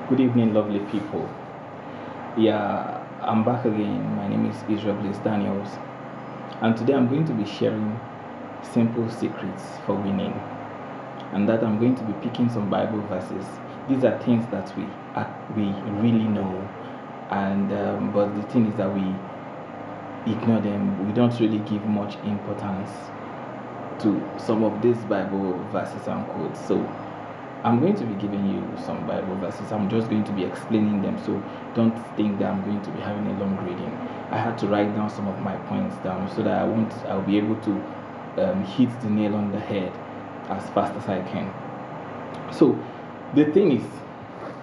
Good evening, lovely people. Yeah, I'm back again. My name is Israel Bliss Daniels, and today I'm going to be sharing simple secrets for winning. And that I'm going to be picking some Bible verses. These are things that we really know, and but the thing is that we ignore them. We don't really give much importance to some of these Bible verses and quotes. So I'm going to be giving you some Bible verses. I'm just going to be explaining them, so don't think that I'm going to be having a long reading. I had to write down some of my points down so that I'll be able to hit the nail on the head as fast as I can. So the thing is,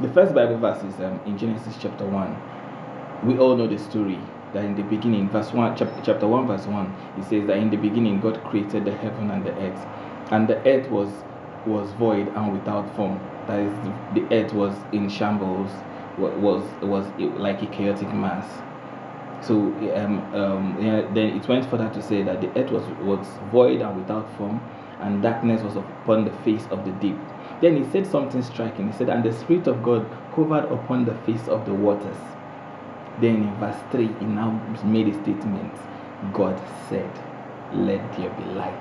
the first Bible verse is in Genesis chapter 1. We all know the story that in the beginning, verse 1, chapter 1, verse 1, it says that in the beginning God created the heaven and the earth, and the earth was void and without form. That is, the earth was in shambles, was like a chaotic mass. So then it went further to say that the earth was void and without form, and darkness was upon the face of the deep. Then he said something striking. He said, "And the Spirit of God hovered upon the face of the waters." Then in verse 3, he now made a statement. God said, "Let there be light."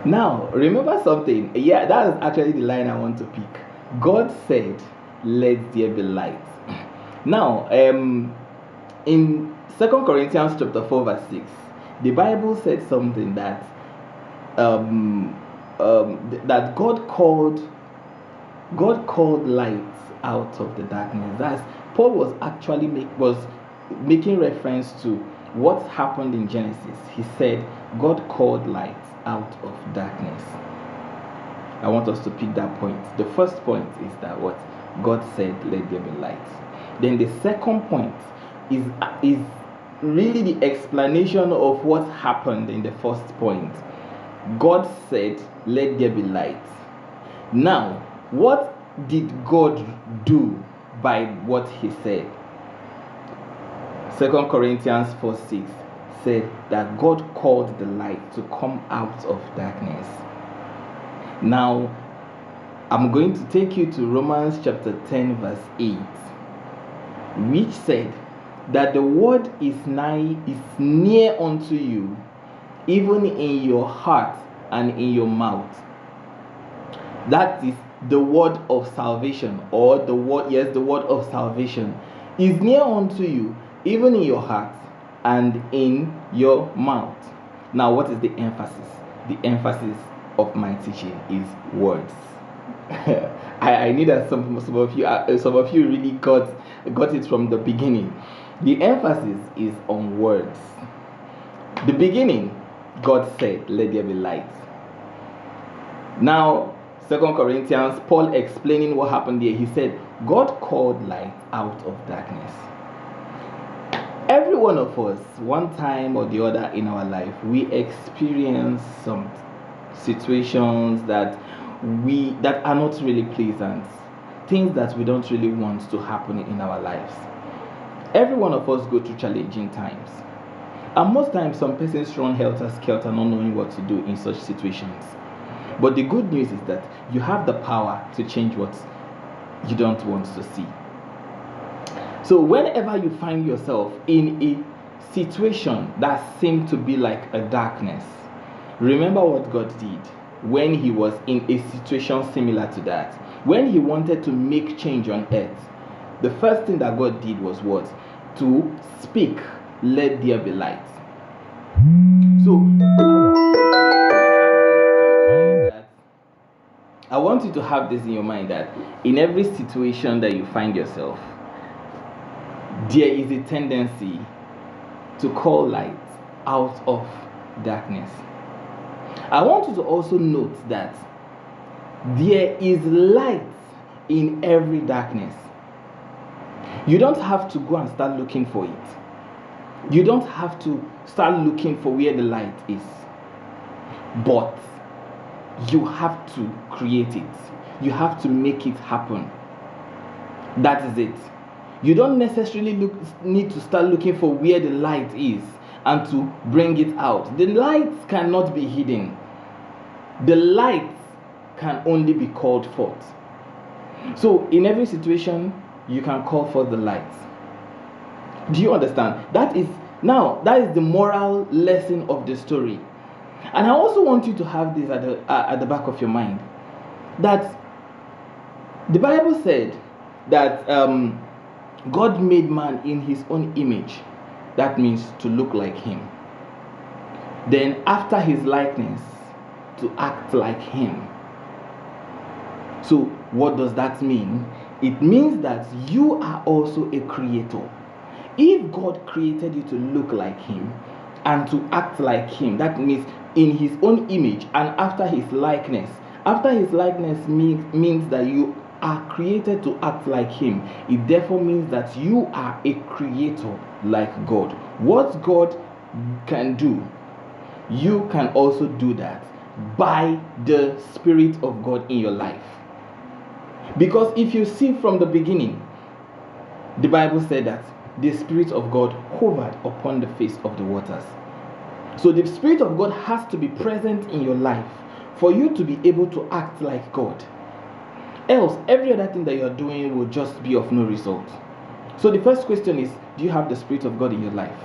Now, remember something. Yeah, that is actually the line I want to pick. God said, "Let there be light." Now, in 2 Corinthians chapter 4, verse 6, the Bible said something that that God called light out of the darkness. That's Paul was actually making reference to what happened in Genesis. He said God called light out of darkness. I want us to pick that point. The first point is that what God said, "Let there be light." Then the second point is really the explanation of what happened in the first point. God said, "Let there be light." Now, what did God do by what he said? 2 Corinthians 4:6 said that God called the light to come out of darkness. Now, I'm going to take you to Romans chapter 10, verse 8, which said that the word is near unto you, even in your heart and in your mouth. That is the word of salvation, or the word of salvation is near unto you, even in your heart and in your mouth. Now, what is the emphasis? The emphasis of my teaching is words. I need that some of you really got it from the beginning. The emphasis is on words. The beginning, God said, "Let there be light." Now, 2 Corinthians, Paul explaining what happened there, he said, God called light out of darkness. Every one of us, one time or the other in our life, we experience some situations that are not really pleasant, things that we don't really want to happen in our lives. Every one of us go through challenging times, and most times some persons run helter-skelter, not knowing what to do in such situations. But the good news is that you have the power to change what you don't want to see. So whenever you find yourself in a situation that seemed to be like a darkness, remember what God did when he was in a situation similar to that. When he wanted to make change on earth, the first thing that God did was what? To speak, "Let there be light." So I want you to have this in your mind that in every situation that you find yourself, there is a tendency to call light out of darkness. I want you to also note that there is light in every darkness. You don't have to go and start looking for it. You don't have to start looking for where the light is. But you have to create it. You have to make it happen. That is it. You don't necessarily need to start looking for where the light is and to bring it out. The light cannot be hidden. The light can only be called forth. So in every situation, you can call for the light. Do you understand? That is the moral lesson of the story. And I also want you to have this at the back of your mind, that the Bible said that God made man in his own image. That means to look like him. Then after his likeness, to act like him. So what does that mean? It means that you are also a creator. If God created you to look like him and to act like him, that means in his own image and after his likeness. After his likeness means that you are created to act like him. It therefore means that you are a creator like God. What God can do, you can also do that by the Spirit of God in your life. Because if you see from the beginning, the Bible said that the Spirit of God hovered upon the face of the waters. So the Spirit of God has to be present in your life for you to be able to act like God. Else, every other thing that you are doing will just be of no result. So the first question is, do you have the Spirit of God in your life?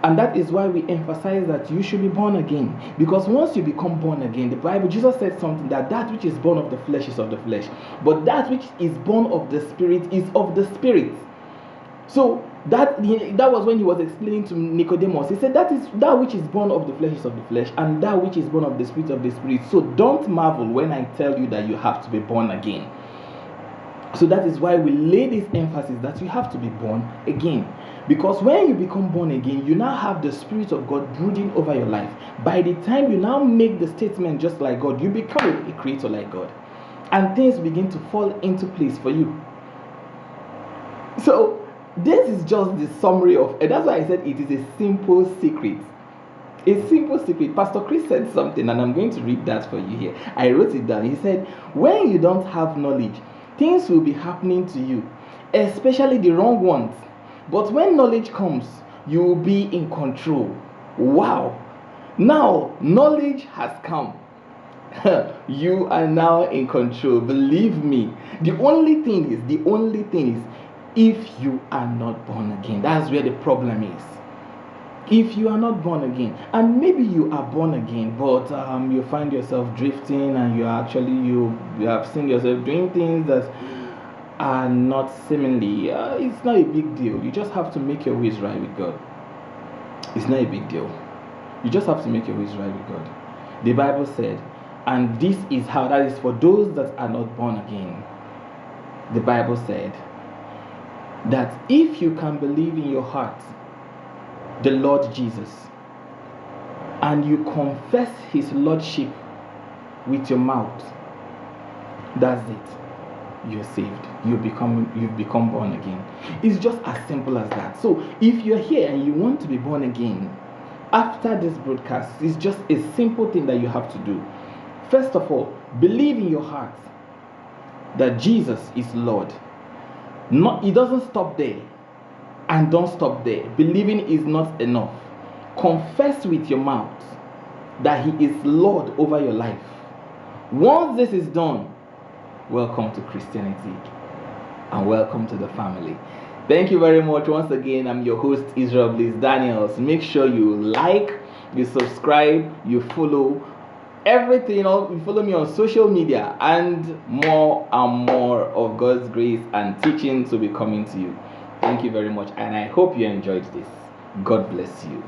And that is why we emphasize that you should be born again. Because once you become born again, the Bible, Jesus said something, that which is born of the flesh is of the flesh. But that which is born of the Spirit is of the Spirit. So that was when he was explaining to Nicodemus. He said that which is born of the flesh is of the flesh, and that which is born of the Spirit of the Spirit. So don't marvel when I tell you that you have to be born again. So that is why we lay this emphasis that you have to be born again. Because when you become born again, you now have the Spirit of God brooding over your life. By the time you now make the statement just like God, you become a creator like God. And things begin to fall into place for you. So this is just the summary of, and that's why I said it is a simple secret. A simple secret. Pastor Chris said something, and I'm going to read that for you here. I wrote it down. He said, when you don't have knowledge, things will be happening to you, especially the wrong ones. But when knowledge comes, you will be in control. Wow. Now, knowledge has come. You are now in control. Believe me. The only thing is, if you are not born again, that's where the problem is. If you are not born again, and maybe you are born again, but you find yourself drifting, and you have seen yourself doing things that are not seemingly, it's not a big deal. You just have to make your ways right with God. It's not a big deal. You just have to make your ways right with God. The Bible said, and this is how, that is for those that are not born again. The Bible said that if you can believe in your heart the Lord Jesus, and you confess his lordship with your mouth, that's it. You're saved. You've become born again. It's just as simple as that. So if you're here and you want to be born again, after this broadcast, it's just a simple thing that you have to do. First of all, believe in your heart that Jesus is Lord. It doesn't stop there. And don't stop there. Believing is not enough. Confess with your mouth that he is Lord over your life. Once this is done, welcome to Christianity and welcome to the family. Thank you very much. Once again, I'm your host, Israel Bliss Daniels. Make sure you like, you subscribe, you follow everything. You follow me on social media, and more of God's grace and teachings will be coming to you. Thank you very much, and I hope you enjoyed this. God bless you.